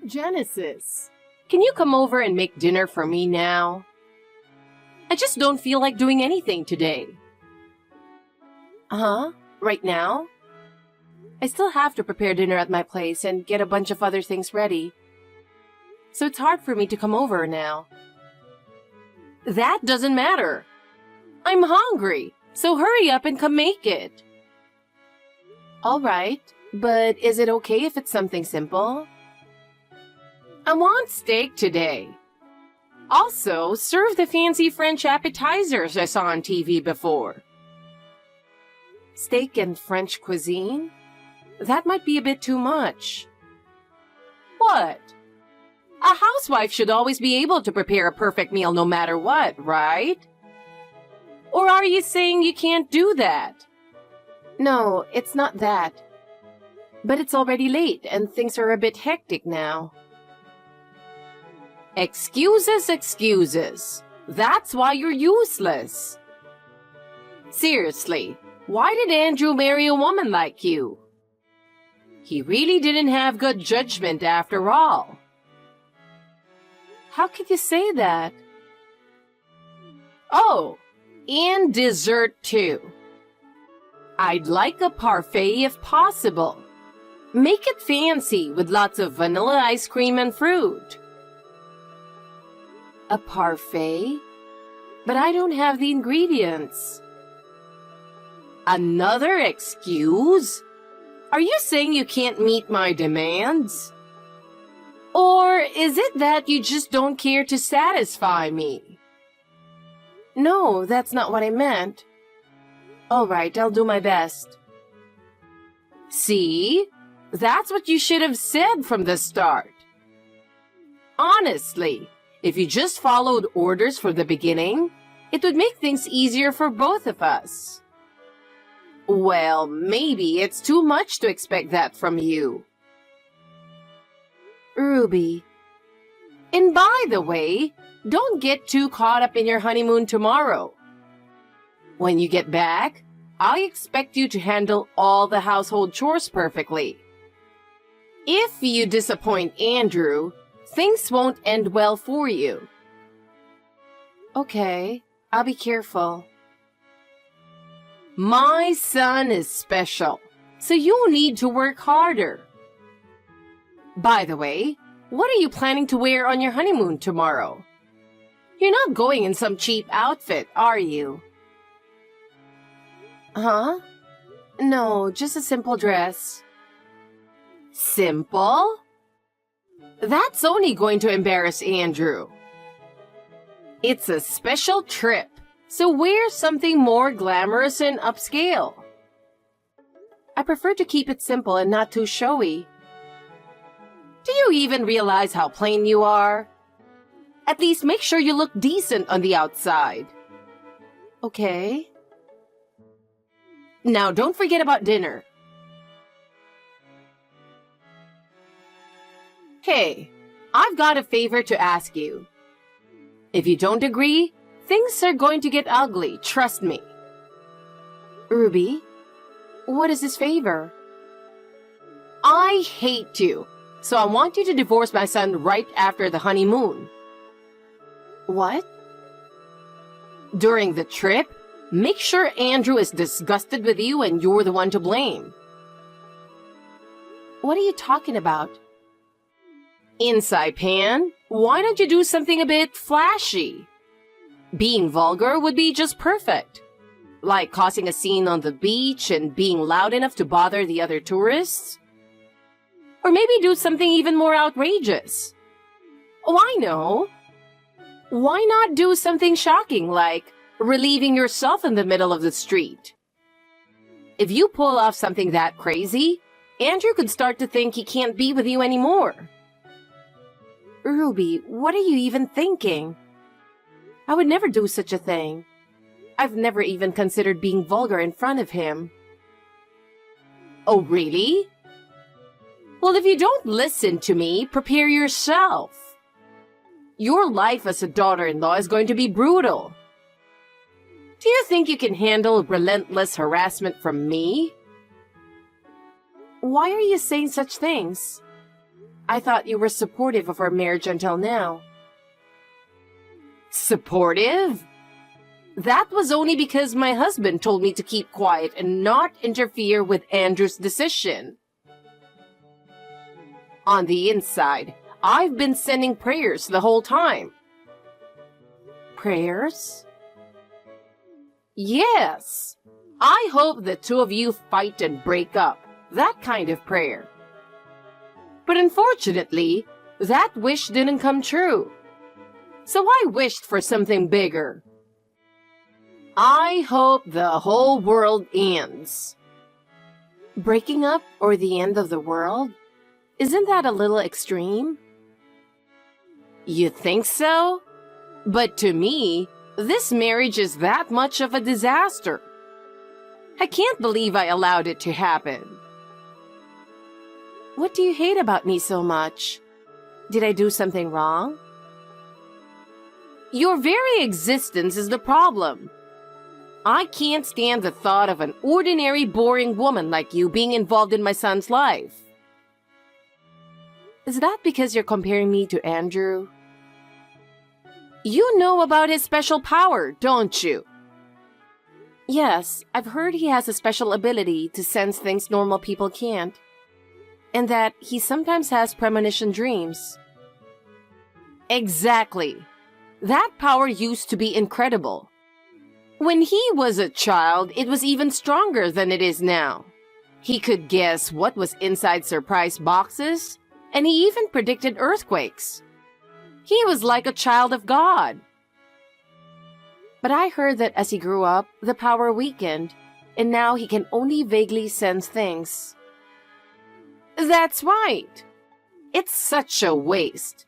Genesis, can you come over and make dinner for me now? I just don't feel like doing anything today. Huh? Right now? I still have to prepare dinner at my place and get a bunch of other things ready. So it's hard for me to come over now. That doesn't matter. I'm hungry, so hurry up and come make it. All right, but is it okay if it's something simple? I want steak today. Also, serve the fancy French appetizers I saw on TV before. Steak and French cuisine? That might be a bit too much. What? A housewife should always be able to prepare a perfect meal no matter what, right? Or are you saying you can't do that? No, it's not that. But it's already late and things are a bit hectic now. Excuses, excuses. That's why you're useless. Seriously, why did Andrew marry a woman like you? He really didn't have good judgment after all. How could you say that? Oh, and dessert too. I'd like a parfait if possible. Make it fancy with lots of vanilla ice cream and fruit. A parfait? But I don't have the ingredients. Another excuse? Are you saying you can't meet my demands? Or is it that you just don't care to satisfy me? No, that's not what I meant. All right, I'll do my best. See? That's what you should have said from the start. Honestly, if you just followed orders from the beginning, it would make things easier for both of us. Well, maybe it's too much to expect that from you. Ruby. And by the way, don't get too caught up in your honeymoon tomorrow. When you get back, I expect you to handle all the household chores perfectly. If you disappoint Andrew, things won't end well for you. Okay, I'll be careful. My son is special, so you need to work harder. By the way, what are you planning to wear on your honeymoon tomorrow? You're not going in some cheap outfit, are you? Huh? No, just a simple dress. Simple? That's only going to embarrass Andrew. It's a special trip, so wear something more glamorous and upscale. I prefer to keep it simple and not too showy. Do you even realize how plain you are? At least make sure you look decent on the outside. Okay. Now don't forget about dinner. Hey, I've got a favor to ask you. If you don't agree, things are going to get ugly, trust me. Ruby, what is this favor? I hate you, so I want you to divorce my son right after the honeymoon. What? During the trip, make sure Andrew is disgusted with you and you're the one to blame. What are you talking about? Inside Pan, why don't you do something a bit flashy? Being vulgar would be just perfect. Like causing a scene on the beach and being loud enough to bother the other tourists. Or maybe do something even more outrageous. Oh, I know. Why not do something shocking like relieving yourself in the middle of the street? If you pull off something that crazy, Andrew could start to think he can't be with you anymore. Ruby, what are you even thinking? I would never do such a thing. I've never even considered being vulgar in front of him. Oh, really? Well, if you don't listen to me, prepare yourself. Your life as a daughter-in-law is going to be brutal. Do you think you can handle relentless harassment from me? Why are you saying such things? I thought you were supportive of our marriage until now. Supportive? That was only because my husband told me to keep quiet and not interfere with Andrew's decision. On the inside, I've been sending prayers the whole time. Prayers? Yes. I hope the two of you fight and break up. That kind of prayer. But unfortunately, that wish didn't come true. So I wished for something bigger. I hope the whole world ends. Breaking up or the end of the world? Isn't that a little extreme? You think so? But to me, this marriage is that much of a disaster. I can't believe I allowed it to happen. What do you hate about me so much? Did I do something wrong? Your very existence is the problem. I can't stand the thought of an ordinary, boring woman like you being involved in my son's life. Is that because you're comparing me to Andrew? You know about his special power, don't you? Yes, I've heard he has a special ability to sense things normal people can't. And that he sometimes has premonition dreams. Exactly. That power used to be incredible. When he was a child, it was even stronger than it is now. He could guess what was inside surprise boxes, and he even predicted earthquakes. He was like a child of God. But I heard that as he grew up, the power weakened, and now he can only vaguely sense things. That's right. It's such a waste.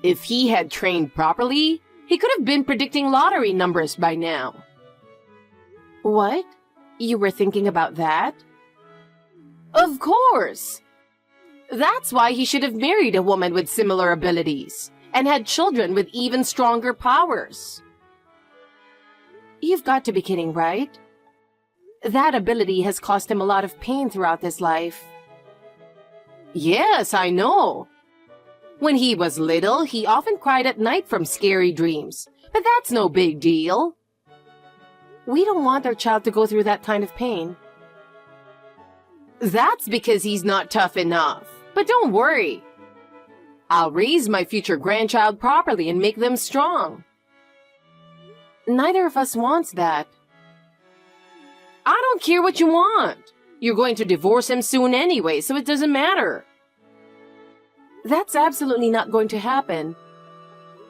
If he had trained properly, he could have been predicting lottery numbers by now. What? You were thinking about that? Of course. That's why he should have married a woman with similar abilities and had children with even stronger powers. You've got to be kidding, right? That ability has caused him a lot of pain throughout his life. Yes, I know. When he was little, he often cried at night from scary dreams, but that's no big deal. We don't want our child to go through that kind of pain. That's because he's not tough enough. But don't worry. I'll raise my future grandchild properly and make them strong. Neither of us wants that. I don't care what you want. You're going to divorce him soon anyway, so it doesn't matter. That's absolutely not going to happen.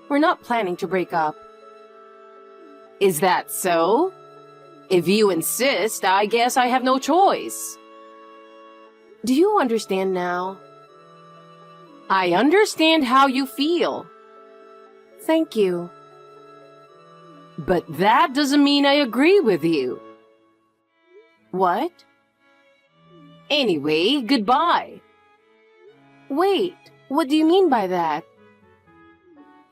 We're not planning to break up. Is that so? If you insist, I guess I have no choice. Do you understand now? I understand how you feel. Thank you. But that doesn't mean I agree with you. What? Anyway, goodbye. Wait, what do you mean by that?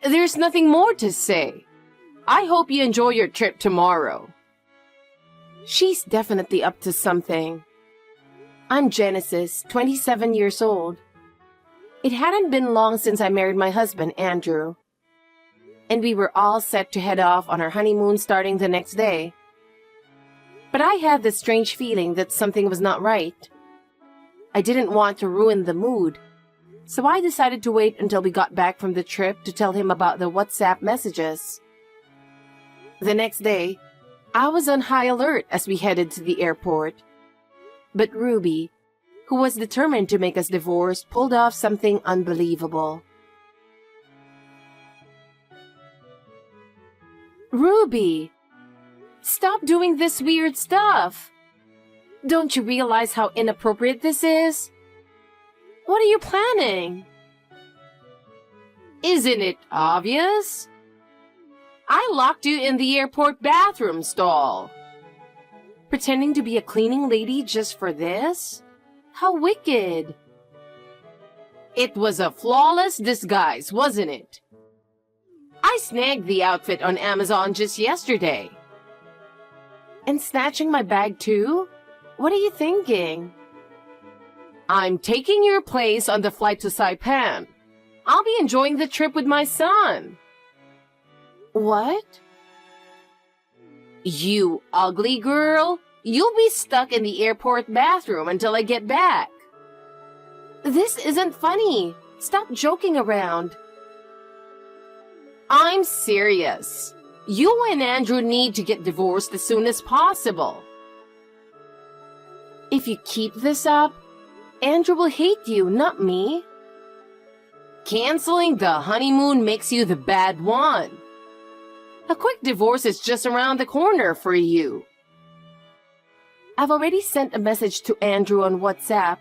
There's nothing more to say. I hope you enjoy your trip tomorrow. She's definitely up to something. I'm Genesis, 27 years old. It hadn't been long since I married my husband, Andrew. And we were all set to head off on our honeymoon starting the next day. But I had this strange feeling that something was not right. I didn't want to ruin the mood, so I decided to wait until we got back from the trip to tell him about the WhatsApp messages. The next day, I was on high alert as we headed to the airport. But Ruby, who was determined to make us divorce, pulled off something unbelievable. Ruby! Stop doing this weird stuff! Don't you realize how inappropriate this is? What are you planning? Isn't it obvious? I locked you in the airport bathroom stall. Pretending to be a cleaning lady just for this? How wicked! It was a flawless disguise, wasn't it? I snagged the outfit on Amazon just yesterday. And snatching my bag too? What are you thinking? I'm taking your place on the flight to Saipan. I'll be enjoying the trip with my son. What? You ugly girl. You'll be stuck in the airport bathroom until I get back. This isn't funny. Stop joking around. I'm serious. You and Andrew need to get divorced as soon as possible. If you keep this up, Andrew will hate you, not me. Canceling the honeymoon makes you the bad one. A quick divorce is just around the corner for you. I've already sent a message to Andrew on WhatsApp.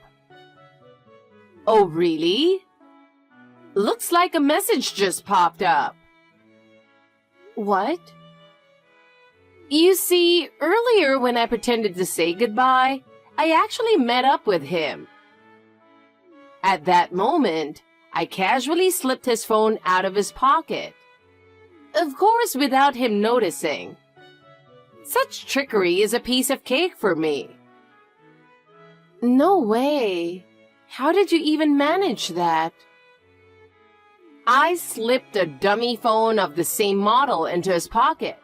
Oh, really? Looks like a message just popped up. What? You see, earlier when I pretended to say goodbye, I actually met up with him. At that moment, I casually slipped his phone out of his pocket. Of course, without him noticing. Such trickery is a piece of cake for me. No way. How did you even manage that? I slipped a dummy phone of the same model into his pocket.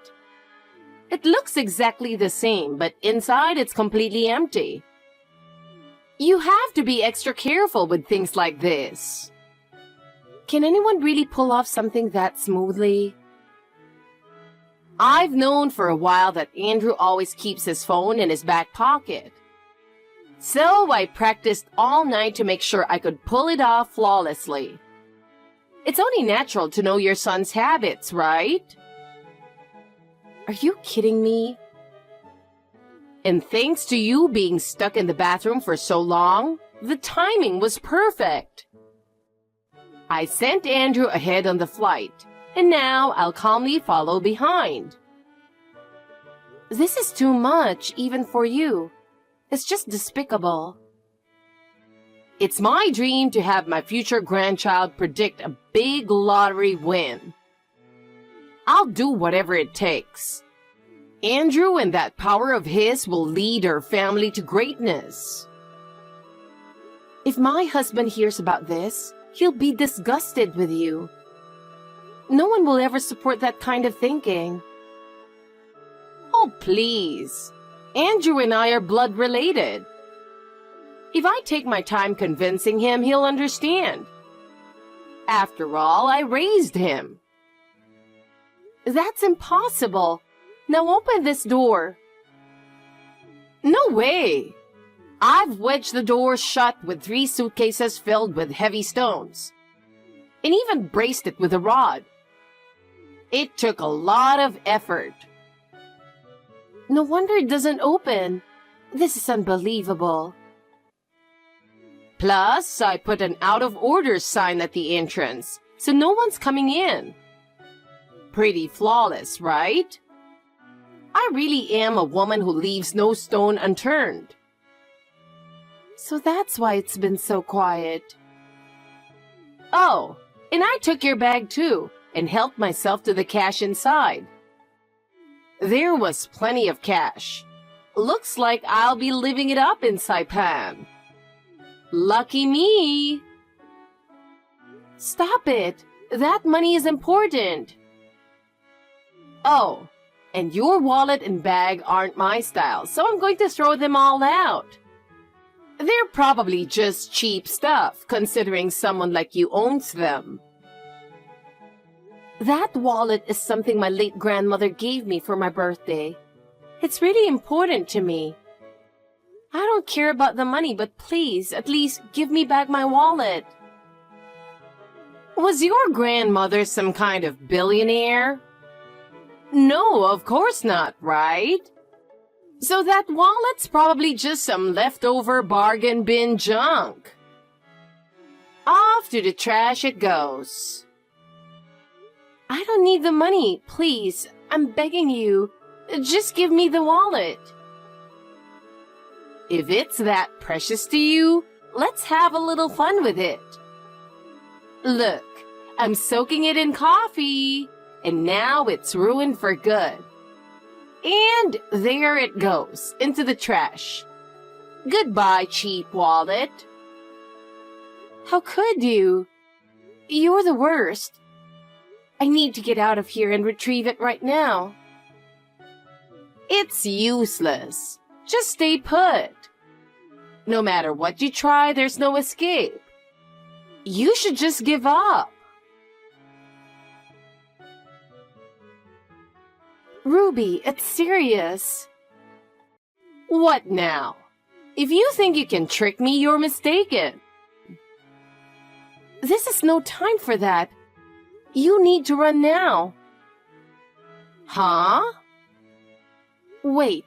It looks exactly the same, but inside it's completely empty. You have to be extra careful with things like this. Can anyone really pull off something that smoothly? I've known for a while that Andrew always keeps his phone in his back pocket. So I practiced all night to make sure I could pull it off flawlessly. It's only natural to know your son's habits, right? Are you kidding me? And thanks to you being stuck in the bathroom for so long, the timing was perfect. I sent Andrew ahead on the flight, and now I'll calmly follow behind. This is too much, even for you. It's just despicable. It's my dream to have my future grandchild predict a big lottery win. I'll do whatever it takes. Andrew and that power of his will lead our family to greatness. If my husband hears about this, he'll be disgusted with you. No one will ever support that kind of thinking. Oh, please. Andrew and I are blood related. If I take my time convincing him, he'll understand. After all, I raised him. That's impossible. Now open this door. No way. I've wedged the door shut with 3 suitcases filled with heavy stones, and even braced it with a rod. It took a lot of effort. No wonder it doesn't open. This is unbelievable. Plus, I put an out-of-order sign at the entrance, so no one's coming in. Pretty flawless, right? I really am a woman who leaves no stone unturned. So that's why it's been so quiet. Oh, and I took your bag too, and helped myself to the cash inside. There was plenty of cash. Looks like I'll be living it up in Saipan. Lucky me. Stop it. That money is important. Oh, and your wallet and bag aren't my style, so I'm going to throw them all out. They're probably just cheap stuff, considering someone like you owns them. That wallet is something my late grandmother gave me for my birthday. It's really important to me. I don't care about the money, but please, at least give me back my wallet. Was your grandmother some kind of billionaire? No, of course not, right? So that wallet's probably just some leftover bargain bin junk. Off to the trash it goes. I don't need the money, please. I'm begging you. Just give me the wallet. If it's that precious to you, let's have a little fun with it. Look, I'm soaking it in coffee, and now it's ruined for good. And there it goes, into the trash. Goodbye, cheap wallet. How could you? You're the worst. I need to get out of here and retrieve it right now. It's useless. Just stay put. No matter what you try, there's no escape. You should just give up. Ruby, it's serious. What now? If you think you can trick me, you're mistaken. This is no time for that. You need to run now. Huh? Wait,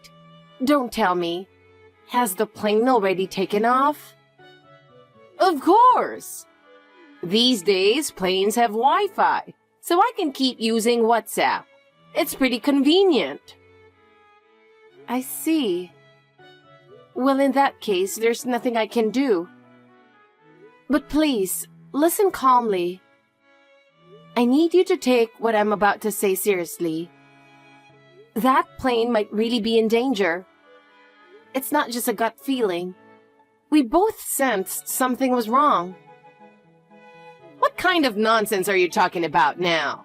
don't tell me. Has the plane already taken off? Of course! These days, planes have Wi-Fi, so I can keep using WhatsApp. It's pretty convenient. I see. Well, in that case, there's nothing I can do. But please, listen calmly. I need you to take what I'm about to say seriously. That plane might really be in danger. It's not just a gut feeling. We both sensed something was wrong. What kind of nonsense are you talking about now?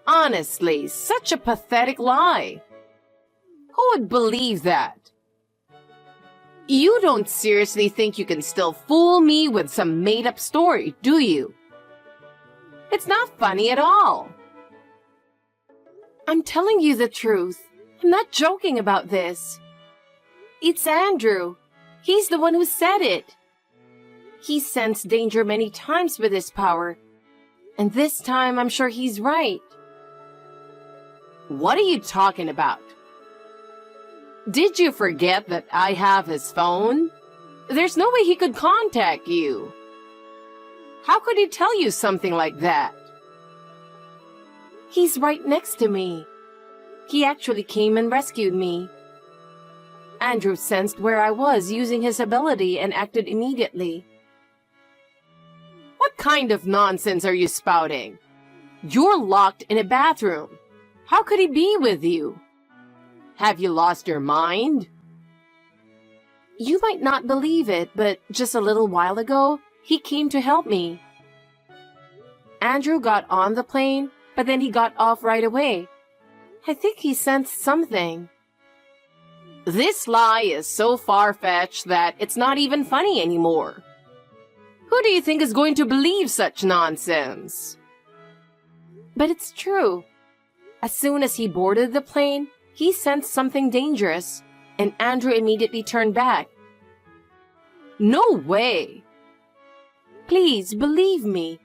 Honestly, such a pathetic lie. Who would believe that? You don't seriously think you can still fool me with some made-up story, do you? It's not funny at all. I'm telling you the truth. I'm not joking about this. It's Andrew. He's the one who said it. He sensed danger many times with his power. And this time, I'm sure he's right. What are you talking about? Did you forget that I have his phone? There's no way he could contact you. How could he tell you something like that? He's right next to me. He actually came and rescued me. Andrew sensed where I was using his ability and acted immediately. What kind of nonsense are you spouting? You're locked in a bathroom. How could he be with you? Have you lost your mind? You might not believe it, but just a little while ago, he came to help me. Andrew got on the plane, but then he got off right away. I think he sensed something. This lie is so far-fetched that it's not even funny anymore. Who do you think is going to believe such nonsense? But it's true. As soon as he boarded the plane, he sensed something dangerous, and Andrew immediately turned back. No way! Please, believe me.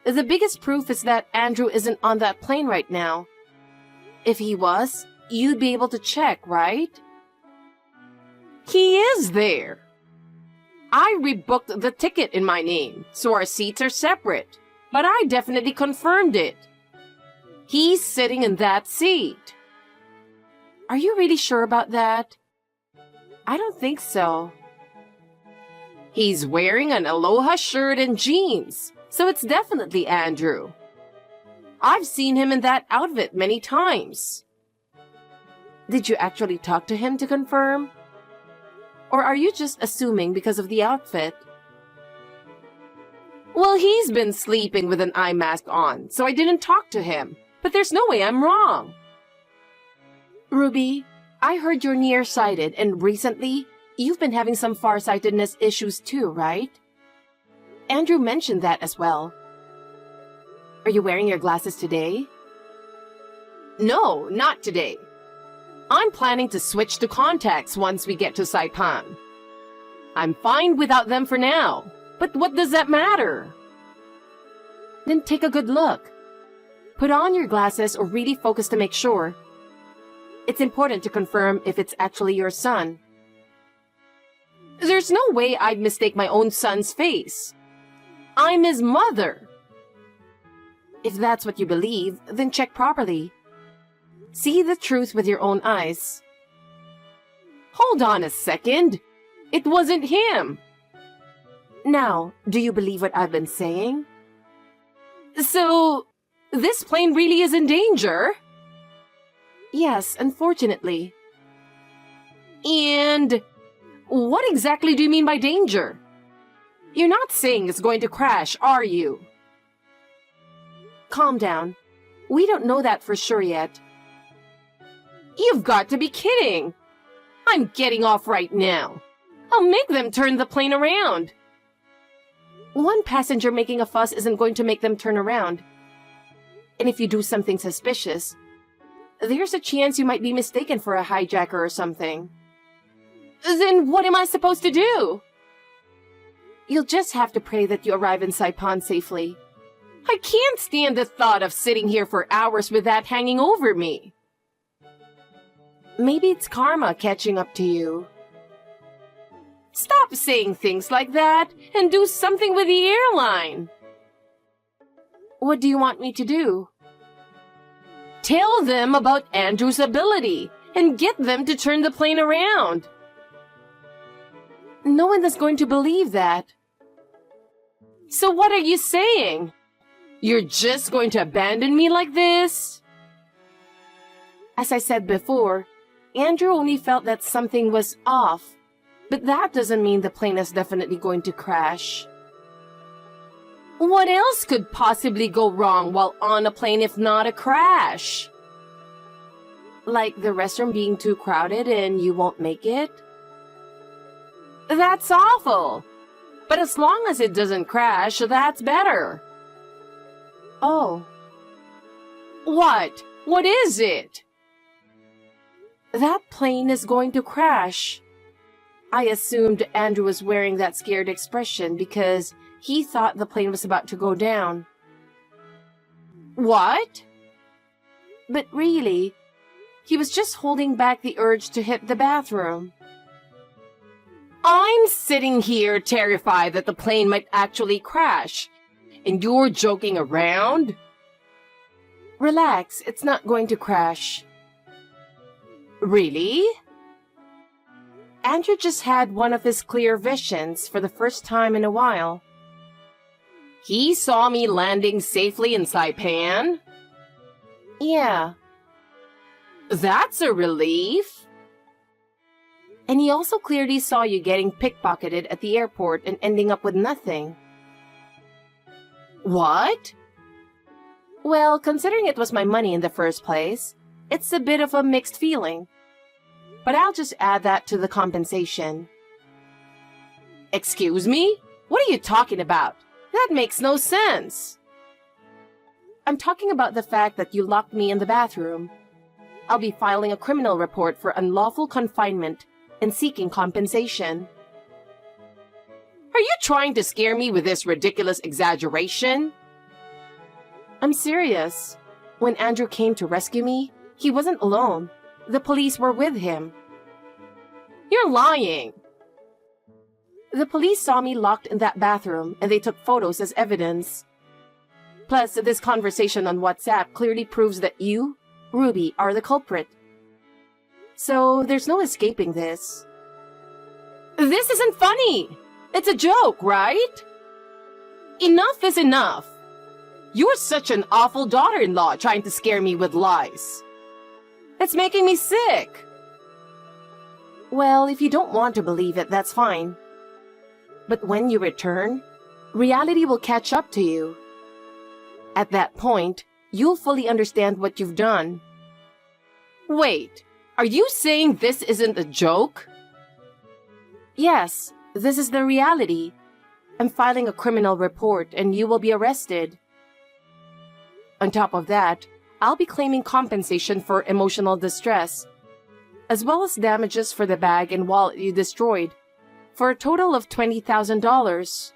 The biggest proof is that Andrew isn't on that plane right now. If he was, you'd be able to check, right? He is there. I rebooked the ticket in my name, so our seats are separate, but I definitely confirmed it. He's sitting in that seat. Are you really sure about that? I don't think so. He's wearing an Aloha shirt and jeans, so it's definitely Andrew. I've seen him in that outfit many times. Did you actually talk to him to confirm? Or are you just assuming because of the outfit? Well, he's been sleeping with an eye mask on, so I didn't talk to him. But there's no way I'm wrong. Ruby, I heard you're nearsighted, and recently, you've been having some farsightedness issues too, right? Andrew mentioned that as well. Are you wearing your glasses today? No, not today. I'm planning to switch to contacts once we get to Saipan. I'm fine without them for now, but what does that matter? Then take a good look. Put on your glasses or really focus to make sure. It's important to confirm if it's actually your son. There's no way I'd mistake my own son's face. I'm his mother. If that's what you believe, then check properly. See the truth with your own eyes. Hold on a second. It wasn't him. Now, do you believe what I've been saying? So, this plane really is in danger? Yes, unfortunately. And what exactly do you mean by danger? You're not saying it's going to crash, are you? Calm down. We don't know that for sure yet. You've got to be kidding. I'm getting off right now. I'll make them turn the plane around. One passenger making a fuss isn't going to make them turn around. And if you do something suspicious, there's a chance you might be mistaken for a hijacker or something. Then what am I supposed to do? You'll just have to pray that you arrive in Saipan safely. I can't stand the thought of sitting here for hours with that hanging over me. Maybe it's karma catching up to you. Stop saying things like that and do something with the airline. What do you want me to do? Tell them about Andrew's ability and get them to turn the plane around. No one is going to believe that. So what are you saying? You're just going to abandon me like this? As I said before, Andrew only felt that something was off, but that doesn't mean the plane is definitely going to crash. What else could possibly go wrong while on a plane if not a crash? Like the restroom being too crowded and you won't make it? That's awful. But as long as it doesn't crash, that's better. Oh. What? What is it? That plane is going to crash. I assumed Andrew was wearing that scared expression because he thought the plane was about to go down. What? But really, he was just holding back the urge to hit the bathroom. I'm sitting here terrified that the plane might actually crash, and you're joking around? Relax, it's not going to crash. Really? Andrew just had one of his clear visions for the first time in a while. He saw me landing safely in Saipan? Yeah. That's a relief. And he also clearly saw you getting pickpocketed at the airport and ending up with nothing. What? Well, considering it was my money in the first place, it's a bit of a mixed feeling. But I'll just add that to the compensation. Excuse me? What are you talking about? That makes no sense. I'm talking about the fact that you locked me in the bathroom. I'll be filing a criminal report for unlawful confinement and seeking compensation. Are you trying to scare me with this ridiculous exaggeration? I'm serious. When Andrew came to rescue me, he wasn't alone. The police were with him. You're lying. The police saw me locked in that bathroom and they took photos as evidence. Plus, this conversation on WhatsApp clearly proves that you, Ruby, are the culprit. So, there's no escaping this. This isn't funny! It's a joke, right? Enough is enough. You're such an awful daughter-in-law trying to scare me with lies. It's making me sick. Well, if you don't want to believe it, that's fine. But when you return, reality will catch up to you. At that point, you'll fully understand what you've done. Wait, are you saying this isn't a joke? Yes, this is the reality. I'm filing a criminal report and you will be arrested. On top of that, I'll be claiming compensation for emotional distress, as well as damages for the bag and wallet you destroyed, for a total of $20,000.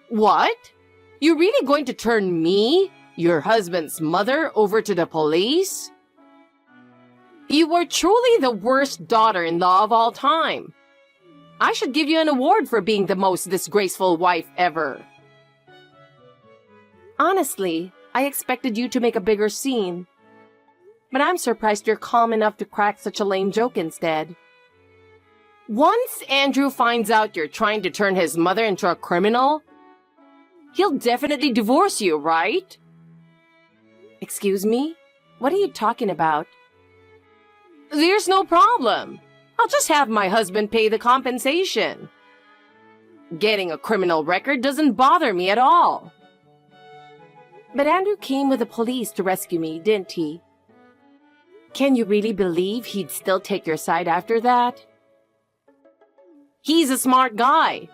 What? You're really going to turn me, your husband's mother, over to the police? You were truly the worst daughter-in-law of all time. I should give you an award for being the most disgraceful wife ever. Honestly, I expected you to make a bigger scene. But I'm surprised you're calm enough to crack such a lame joke instead. Once Andrew finds out you're trying to turn his mother into a criminal, he'll definitely divorce you, right? Excuse me? What are you talking about? There's no problem. I'll just have my husband pay the compensation. Getting a criminal record doesn't bother me at all. But Andrew came with the police to rescue me, didn't he? Can you really believe he'd still take your side after that? He's a smart guy.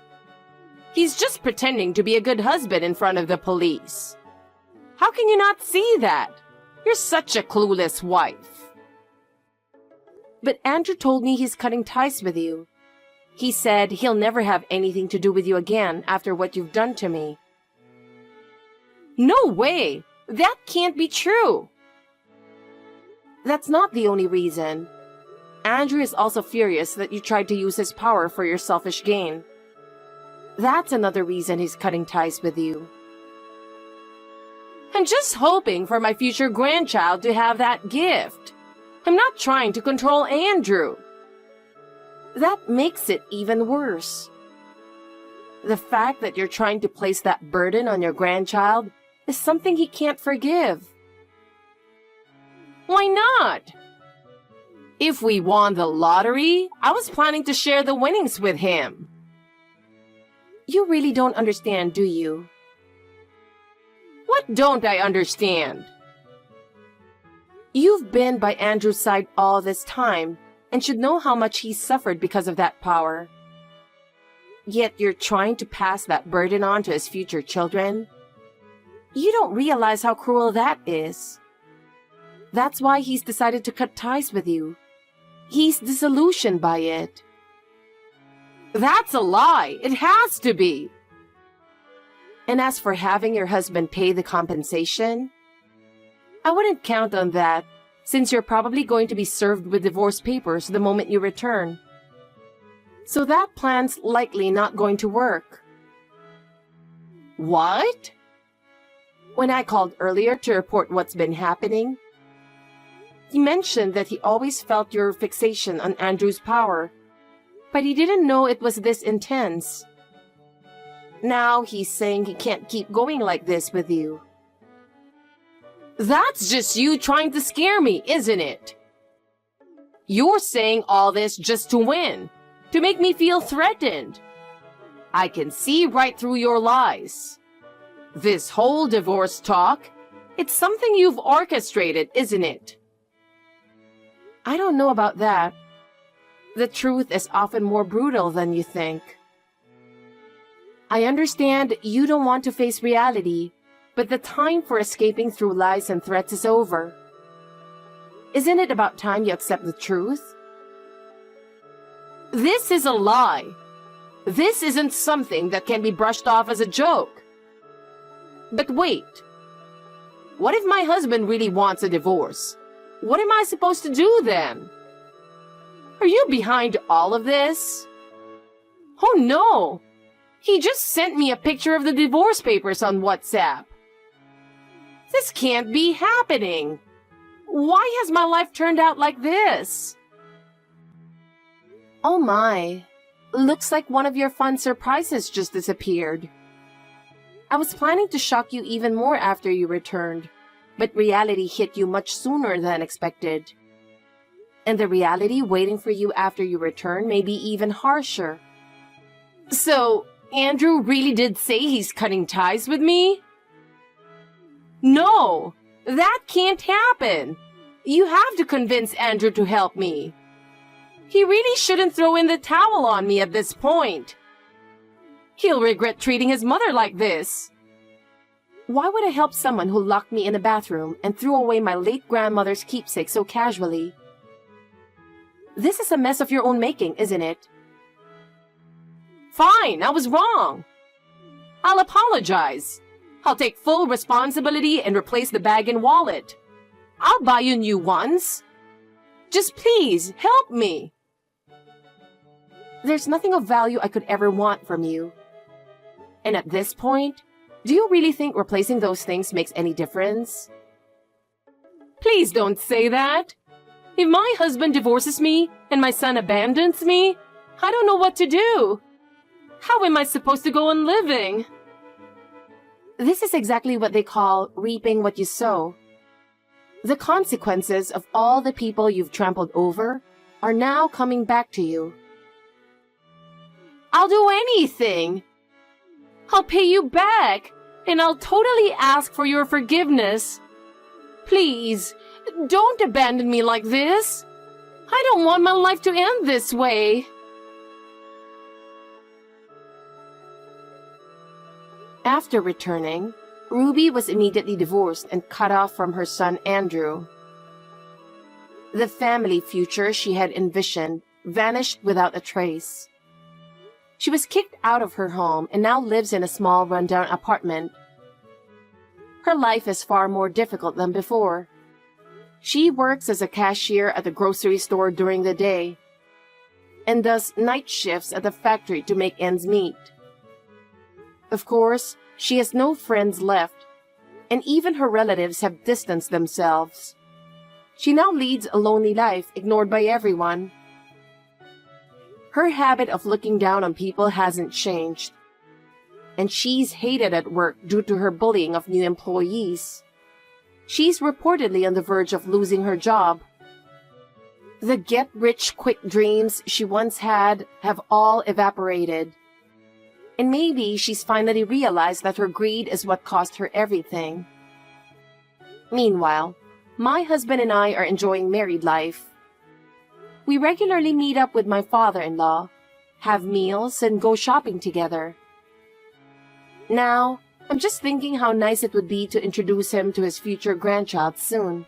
He's just pretending to be a good husband in front of the police. How can you not see that? You're such a clueless wife. But Andrew told me he's cutting ties with you. He said he'll never have anything to do with you again after what you've done to me. No way! That can't be true! That's not the only reason. Andrew is also furious that you tried to use his power for your selfish gain. That's another reason he's cutting ties with you. I'm just hoping for my future grandchild to have that gift. I'm not trying to control Andrew. That makes it even worse. The fact that you're trying to place that burden on your grandchild is something he can't forgive. Why not? If we won the lottery, I was planning to share the winnings with him. You really don't understand, do you? What don't I understand? You've been by Andrew's side all this time and should know how much he suffered because of that power. Yet you're trying to pass that burden on to his future children. You don't realize how cruel that is. That's why he's decided to cut ties with you. He's disillusioned by it. That's a lie. It has to be. And as for having your husband pay the compensation, I wouldn't count on that, since you're probably going to be served with divorce papers the moment you return. So that plan's likely not going to work. What? When I called earlier to report what's been happening, he mentioned that he always felt your fixation on Andrew's power, but he didn't know it was this intense. Now he's saying he can't keep going like this with you. That's just you trying to scare me, isn't it? You're saying all this just to win, to make me feel threatened. I can see right through your lies. This whole divorce talk, it's something you've orchestrated, isn't it? I don't know about that. The truth is often more brutal than you think. I understand you don't want to face reality, but the time for escaping through lies and threats is over. Isn't it about time you accept the truth? This is a lie. This isn't something that can be brushed off as a joke. But wait. What if my husband really wants a divorce? What am I supposed to do then? Are you behind all of this? Oh no! He just sent me a picture of the divorce papers on WhatsApp. This can't be happening. Why has my life turned out like this? Oh my. Looks like one of your fun surprises just disappeared. I was planning to shock you even more after you returned, but reality hit you much sooner than expected. And the reality waiting for you after you return may be even harsher. So, Andrew really did say he's cutting ties with me? No, that can't happen. You have to convince Andrew to help me. He really shouldn't throw in the towel on me at this point. He'll regret treating his mother like this. Why would I help someone who locked me in a bathroom and threw away my late grandmother's keepsake so casually? This is a mess of your own making, isn't it? Fine, I was wrong. I'll apologize. I'll take full responsibility and replace the bag and wallet. I'll buy you new ones. Just please, help me. There's nothing of value I could ever want from you. And at this point, do you really think replacing those things makes any difference? Please don't say that. If my husband divorces me and my son abandons me, I don't know what to do. How am I supposed to go on living? This is exactly what they call reaping what you sow. The consequences of all the people you've trampled over are now coming back to you. I'll do anything. I'll pay you back, and I'll totally ask for your forgiveness. Please, don't abandon me like this. I don't want my life to end this way. After returning, Ruby was immediately divorced and cut off from her son Andrew. The family future she had envisioned vanished without a trace. She was kicked out of her home and now lives in a small rundown apartment. Her life is far more difficult than before. She works as a cashier at the grocery store during the day and does night shifts at the factory to make ends meet. Of course, she has no friends left, and even her relatives have distanced themselves. She now leads a lonely life, ignored by everyone. Her habit of looking down on people hasn't changed, and she's hated at work due to her bullying of new employees. She's reportedly on the verge of losing her job. The get-rich-quick dreams she once had have all evaporated. And maybe she's finally realized that her greed is what cost her everything. Meanwhile, my husband and I are enjoying married life. We regularly meet up with my father-in-law, have meals, and go shopping together. Now, I'm just thinking how nice it would be to introduce him to his future grandchild soon.